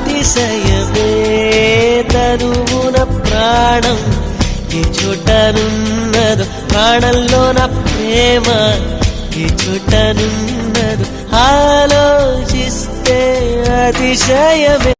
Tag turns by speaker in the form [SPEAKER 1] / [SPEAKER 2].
[SPEAKER 1] అతిశయమే తనువున ప్రాణం ఈ చోటనున్నదు ప్రాణంలో నా ప్రేమ ఈ చోటనున్నదు ఆలోచిస్తే అతిశయమే